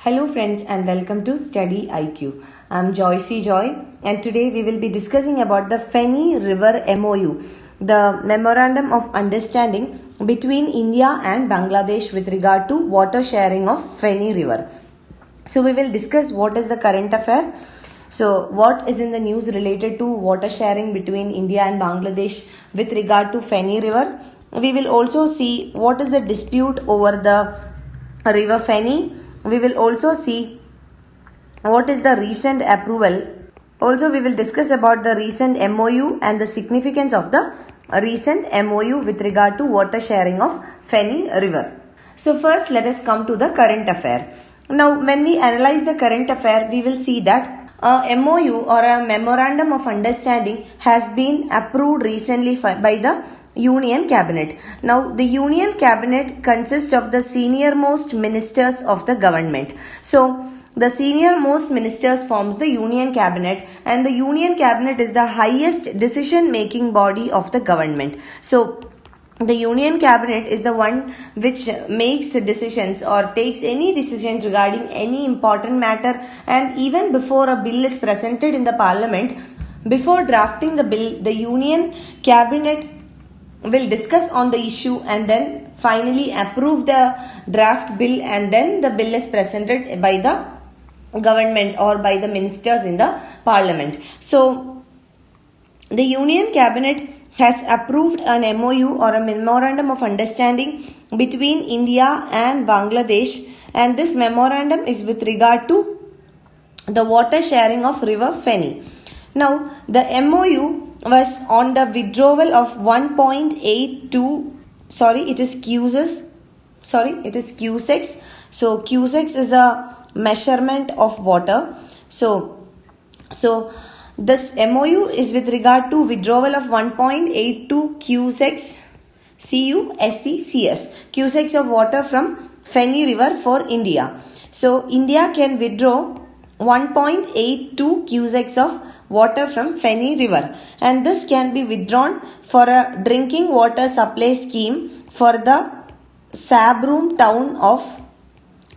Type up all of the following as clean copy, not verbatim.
Hello friends and welcome to StudyIQ. I'm Joycey Joy and today we will be discussing about the Feni River MoU, the Memorandum of Understanding between India and Bangladesh with regard to water sharing of Feni River. So we will discuss what is the current affair. So what is in the news related to water sharing between India and Bangladesh with regard to Feni River. We will also see what is the dispute over the River Feni. We will also see what is the recent approval. Also, we will discuss about the recent MoU and the significance of the recent MoU with regard to water sharing of Feni River. So first, let us come to the current affair. Now, when we analyze the current affair, we will see that a MoU or a Memorandum of Understanding has been approved recently by the Union Cabinet. Now, the Union Cabinet consists of the senior most ministers of the government. So, the senior most ministers forms the Union Cabinet, and the Union Cabinet is the highest decision making body of the government. So, the Union Cabinet is the one which makes decisions or takes any decision regarding any important matter, and even before a bill is presented in the Parliament, before drafting the bill, the Union Cabinet will discuss on the issue and then finally approve the draft bill, and then the bill is presented by the government or by the ministers in the Parliament. So, the Union Cabinet has approved an MoU or a Memorandum of Understanding between India and Bangladesh, and this memorandum is with regard to the water sharing of River Feni. Now, the MoU was on the withdrawal of 1.82, it is cusecs. So, cusecs is a measurement of water. So this MoU is with regard to withdrawal of 1.82 cusecs, cusecs of water from Feni River for India. So, India can withdraw 1.82 cusecs of water from Feni River, and this can be withdrawn for a drinking water supply scheme for the Sabroom town of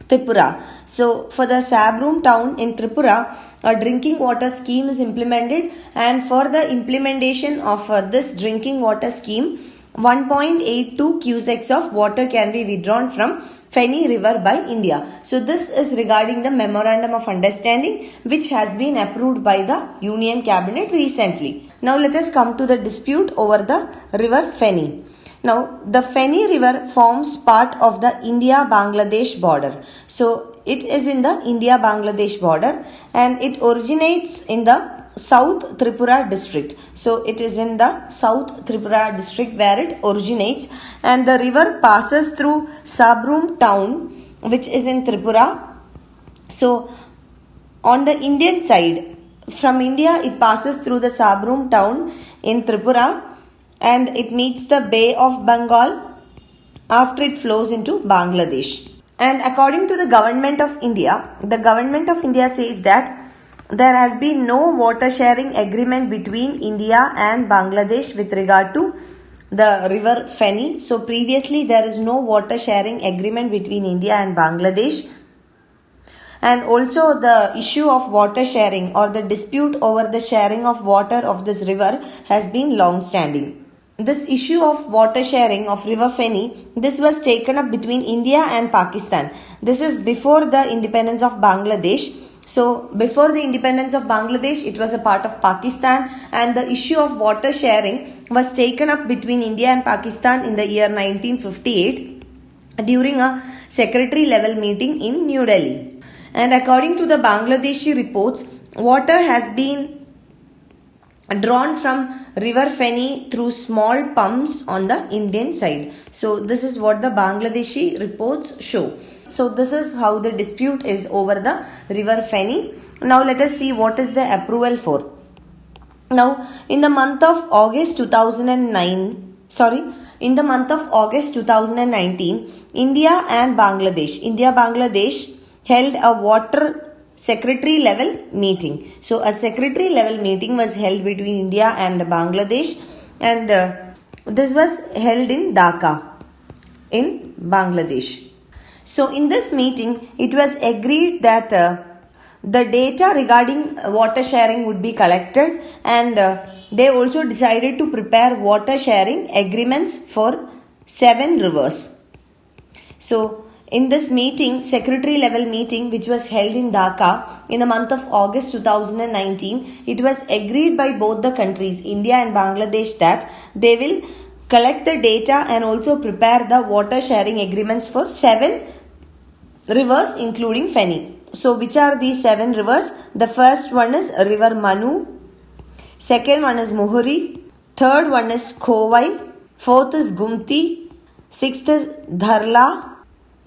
Tripura. So, for the Sabroom town in Tripura, a drinking water scheme is implemented, and for the implementation of this drinking water scheme, 1.82 cusecs of water can be withdrawn from Feni River by India. So, this is regarding the Memorandum of Understanding which has been approved by the Union Cabinet recently. Now, let us come to the dispute over the River Feni. Now, the Feni River forms part of the India-Bangladesh border. So, it is in the India-Bangladesh border and it originates in the South Tripura district. So, it is in the South Tripura district where it originates, and the river passes through Sabroom town which is in Tripura. So, on the Indian side, from India it passes through the Sabroom town in Tripura and it meets the Bay of Bengal after it flows into Bangladesh. And according to the Government of India, says that there has been no water sharing agreement between India and Bangladesh with regard to the River Feni. So, previously there is no water sharing agreement between India and Bangladesh. And also the issue of water sharing or the dispute over the sharing of water of this river has been long standing. This issue of water sharing of River Feni, this was taken up between India and Pakistan. This is before the independence of Bangladesh. So, before the independence of Bangladesh, it was a part of Pakistan, and the issue of water sharing was taken up between India and Pakistan in the year 1958 during a secretary level meeting in New Delhi. And according to the Bangladeshi reports, water has been drawn from River Feni through small pumps on the Indian side. So, this is what the Bangladeshi reports show. So, this is how the dispute is over the River Feni. Now, let us see what is the approval for. Now, in the month of August 2019, India and Bangladesh held a water secretary level meeting. So, a secretary level meeting was held between India and Bangladesh, and this was held in Dhaka in Bangladesh. So in this meeting, it was agreed that the data regarding water sharing would be collected, and they also decided to prepare water sharing agreements for 7 rivers. So in this meeting, secretary level meeting which was held in Dhaka in the month of August 2019, it was agreed by both the countries, India and Bangladesh, that they will collect the data and also prepare the water sharing agreements for 7 rivers including Feni. So which are these 7 rivers? The first one is River Manu, second one is Muhuri, third one is Kovai, fourth is Gumti, sixth is Dharla,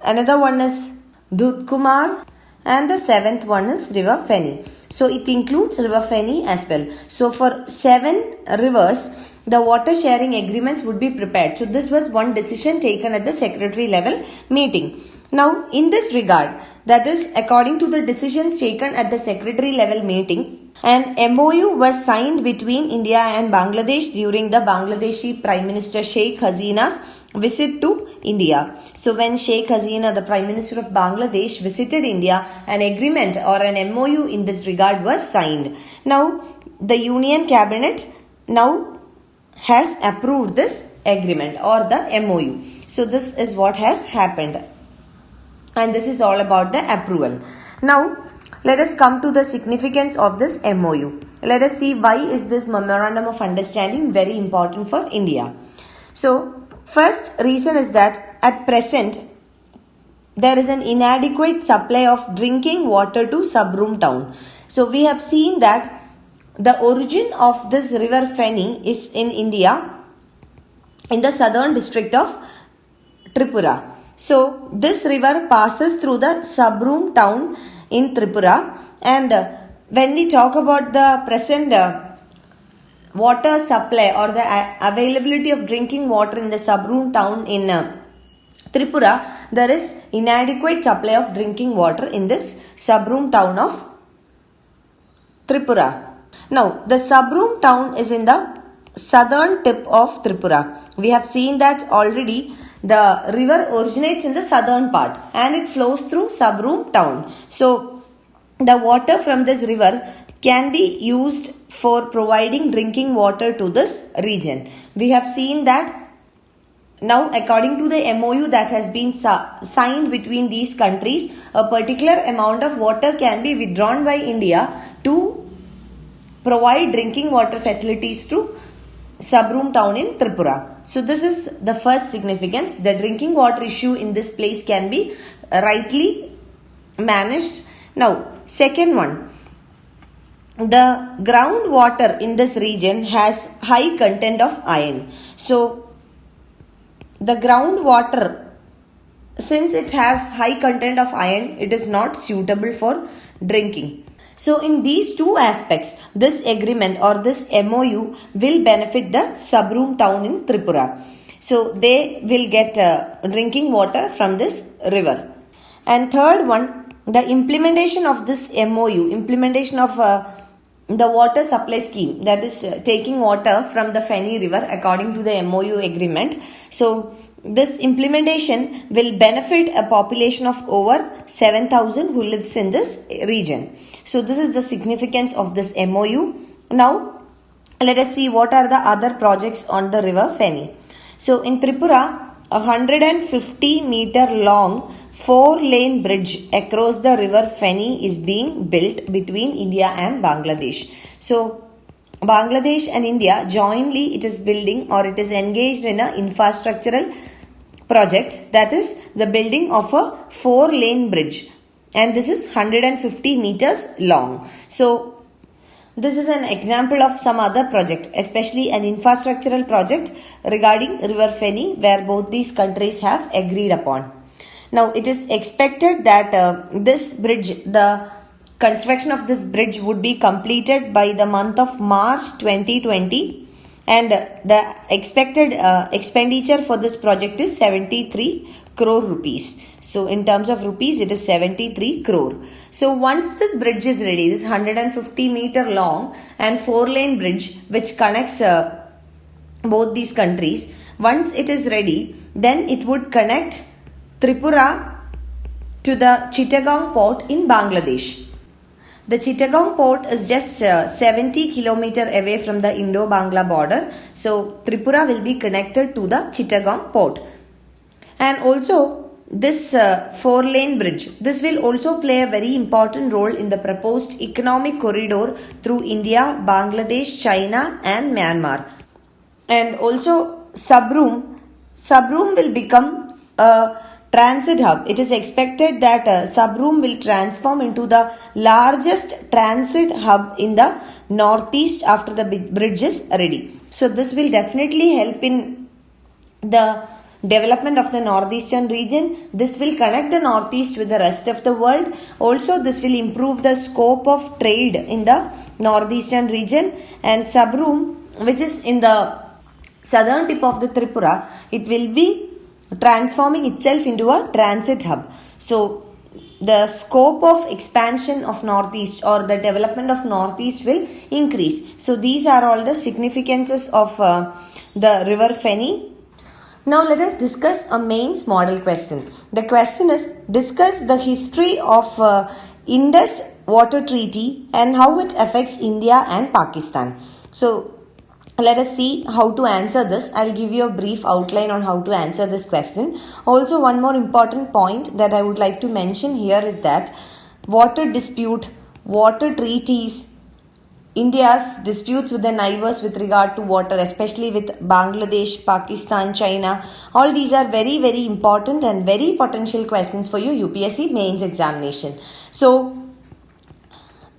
another one is Dudkumar, and the 7th one is River Feni. So it includes River Feni as well. So for 7 rivers, the water sharing agreements would be prepared. So this was one decision taken at the secretary level meeting. Now in this regard, that is according to the decisions taken at the secretary level meeting, an MoU was signed between India and Bangladesh during the Bangladeshi Prime Minister Sheikh Hasina's visit to India. So when Sheikh Hasina, the Prime Minister of Bangladesh, visited India, an agreement or an MoU in this regard was signed. Now the Union Cabinet now has approved this agreement or the MoU. So this is what has happened, and this is all about the approval. Now let us come to the significance of this MoU. Let us see why is this memorandum of understanding very important for India. So first reason is that at present there is an inadequate supply of drinking water to Sabroom town. So we have seen that the origin of this river Feni is in India, in the southern district of Tripura. So this river passes through the Sabroom town in Tripura, and when we talk about the present water supply or the availability of drinking water in the Sabroom town in Tripura, there is inadequate supply of drinking water in this Sabroom town of Tripura. Now the Sabroom town is in the southern tip of Tripura. We have seen that already. The river originates in the southern part and it flows through Sabroom town. So the water from this river can be used for providing drinking water to this region. We have seen that now according to the MoU that has been signed between these countries, a particular amount of water can be withdrawn by India to provide drinking water facilities to Sabroom town in Tripura. So this is the first significance. The drinking water issue in this place can be rightly managed. Now second one, the groundwater in this region has high content of iron. So the groundwater, since it has high content of iron, it is not suitable for drinking. So in these two aspects, this agreement or this MoU will benefit the Sabroom town in Tripura. So they will get drinking water from this river. And third one, the implementation of this MoU, implementation of the water supply scheme, that is taking water from the Feni River according to the MoU agreement. So this implementation will benefit a population of over 7,000 who lives in this region. So this is the significance of this MoU. Now let us see what are the other projects on the river Feni. So in Tripura, a 150 meter long 4-lane bridge across the river Feni is being built between India and Bangladesh. So Bangladesh and India jointly it is building or it is engaged in an infrastructural project, that is the building of a 4-lane bridge, and this is 150 meters long. So this is an example of some other project, especially an infrastructural project regarding River Feni where both these countries have agreed upon. Now it is expected that this bridge, the construction of this bridge would be completed by the month of March 2020, and the expected expenditure for this project is 73 crore rupees. So in terms of rupees, it is 73 crore. So once this bridge is ready, this 150 meter long and 4-lane bridge which connects both these countries, once it is ready, then it would connect Tripura to the Chittagong port in Bangladesh. The Chittagong port is just 70 km away from the Indo-Bangla border. So Tripura will be connected to the Chittagong port. And also this 4-lane bridge, this will also play a very important role in the proposed economic corridor through India, Bangladesh, China and Myanmar. And also Sabroom will become a transit hub. It is expected that Sabroom will transform into the largest transit hub in the northeast after the bridge is ready. So this will definitely help in the development of the northeastern region. This will connect the northeast with the rest of the world. Also, this will improve the scope of trade in the northeastern region. And Sabroom, which is in the southern tip of the Tripura, it will be transforming itself into a transit hub. So the scope of expansion of northeast or the development of northeast will increase. So these are all the significances of the River Feni. Now let us discuss a mains model question. The question is, discuss the history of Indus Water Treaty and how it affects India and Pakistan. So let us see how to answer this. I'll give you a brief outline on how to answer this question. Also, one more important point that I would like to mention here is that water dispute, water treaties, India's disputes with the neighbors with regard to water, especially with Bangladesh, Pakistan, China, all these are very, very important and very potential questions for your UPSC mains examination. So,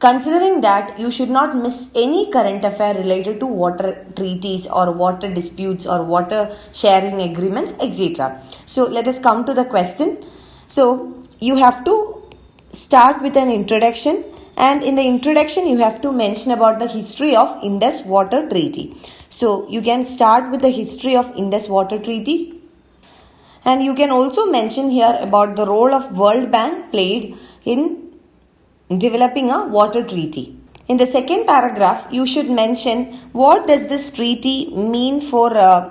considering that, you should not miss any current affair related to water treaties or water disputes or water sharing agreements, etc. So, let us come to the question. So, you have to start with an introduction, and in the introduction, you have to mention about the history of Indus Water Treaty. So, you can start with the history of Indus Water Treaty, and you can also mention here about the role of World Bank played in developing a water treaty. In the second paragraph, you should mention what does this treaty mean for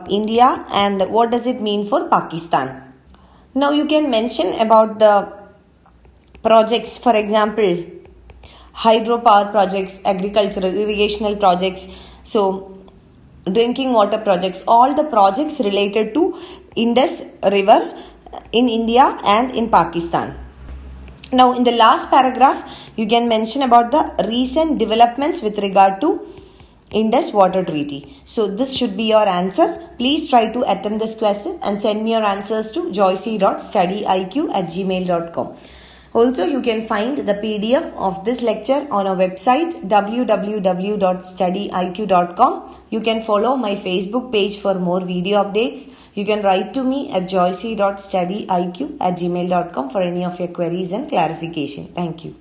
India and what does it mean for Pakistan. Now you can mention about the projects, for example, hydropower projects, agricultural, irrigational projects, so drinking water projects, all the projects related to Indus River in India and in Pakistan. Now, in the last paragraph, you can mention about the recent developments with regard to Indus Water Treaty. So, this should be your answer. Please try to attempt this question and send me your answers to joyce.studyiq@gmail.com. Also, you can find the PDF of this lecture on our website www.studyiq.com. You can follow my Facebook page for more video updates. You can write to me at joyce.studyiq@gmail.com for any of your queries and clarification. Thank you.